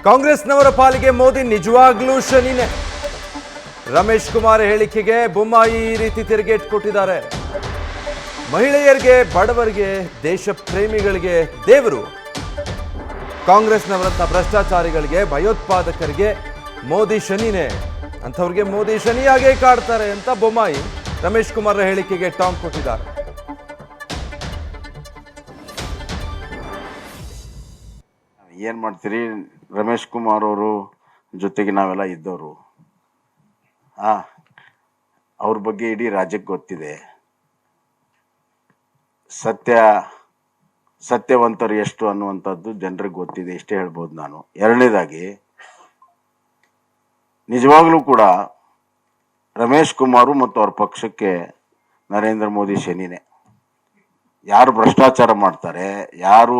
ಕಾಂಗ್ರೆಸ್ನವರ ಪಾಲಿಗೆ ಮೋದಿ ನಿಜವಾಗ್ಲೂ ಶನಿನೇ. ರಮೇಶ್ ಕುಮಾರ್ ಹೇಳಿಕೆಗೆ ಬೊಮ್ಮಾಯಿ ಈ ರೀತಿ ತಿರುಗೇಟ್ ಕೊಟ್ಟಿದ್ದಾರೆ. ಮಹಿಳೆಯರಿಗೆ, ಬಡವರಿಗೆ, ದೇಶ ಪ್ರೇಮಿಗಳಿಗೆ ದೇವರು, ಕಾಂಗ್ರೆಸ್ನವರಂತ ಭ್ರಷ್ಟಾಚಾರಿಗಳಿಗೆ, ಭಯೋತ್ಪಾದಕರಿಗೆ ಮೋದಿ ಶನಿನೇ, ಅಂಥವ್ರಿಗೆ ಮೋದಿ ಶನಿಯಾಗೇ ಕಾಡ್ತಾರೆ ಅಂತ ಬೊಮ್ಮಾಯಿ ರಮೇಶ್ ಕುಮಾರ್ ಹೇಳಿಕೆಗೆ ಟಾಂಗ್ ಕೊಟ್ಟಿದ್ದಾರೆ. ಏನು ಮಾಡ್ತೀರಿ, ರಮೇಶ್ ಕುಮಾರ್ ಅವರು ಜೊತೆಗೆ ನಾವೆಲ್ಲ ಇದ್ದವರು. ಅವ್ರ ಬಗ್ಗೆ ಇಡೀ ರಾಜ್ಯಕ್ಕೆ ಗೊತ್ತಿದೆ. ಸತ್ಯವಂತರು ಎಷ್ಟು ಅನ್ನುವಂಥದ್ದು ಜನರಿಗೆ ಗೊತ್ತಿದೆ, ಇಷ್ಟೇ ಹೇಳ್ಬೋದು ನಾನು. ಎರಡನೇದಾಗಿ, ನಿಜವಾಗ್ಲೂ ಕೂಡ ರಮೇಶ್ ಕುಮಾರು ಮತ್ತು ಅವ್ರ ಪಕ್ಷಕ್ಕೆ ನರೇಂದ್ರ ಮೋದಿ ಶನಿನೇ. ಯಾರು ಭ್ರಷ್ಟಾಚಾರ ಮಾಡ್ತಾರೆ, ಯಾರು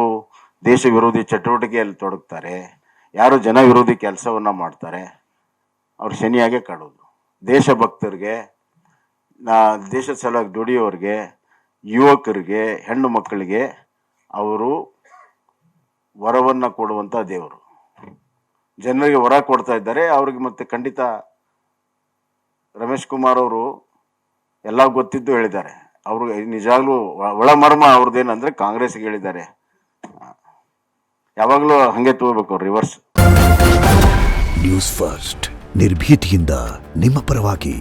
ದೇಶ ವಿರೋಧಿ ಚಟುವಟಿಕೆಯಲ್ಲಿ ತೊಡಗ್ತಾರೆ, ಯಾರು ಜನ ವಿರೋಧಿ ಕೆಲಸವನ್ನ ಮಾಡ್ತಾರೆ, ಅವ್ರು ಶನಿಯಾಗೆ ಕಾಡೋದು. ದೇಶಭಕ್ತರಿಗೆ, ದೇಶದ ಸಲುವಾಗಿ ದುಡಿಯೋರಿಗೆ, ಯುವಕರಿಗೆ, ಹೆಣ್ಣು ಮಕ್ಕಳಿಗೆ ಅವರು ವರವನ್ನ ಕೊಡುವಂತ ದೇವರು. ಜನರಿಗೆ ವರ ಕೊಡ್ತಾ ಇದ್ದಾರೆ. ಅವ್ರಿಗೆ ಮತ್ತೆ ಖಂಡಿತ ರಮೇಶ್ ಕುಮಾರ್ ಅವರು ಎಲ್ಲ ಗೊತ್ತಿದ್ದು ಹೇಳಿದ್ದಾರೆ. ಅವರು ನಿಜಾಗ್ಲೂ ಒಳಮರ್ಮ ಅವ್ರದ್ದೇನಂದ್ರೆ ಕಾಂಗ್ರೆಸ್ಗೆ ಹೇಳಿದ್ದಾರೆ. ಯಾವಾಗಲೂ ಹಂಗೆ ತಗೋಬೇಕು ರಿವರ್ಸ್. ನ್ಯೂಸ್ ಫಸ್ಟ್, ನಿರ್ಭೀತಿಯಿಂದ ನಿಮ್ಮ ಪರವಾಗಿ.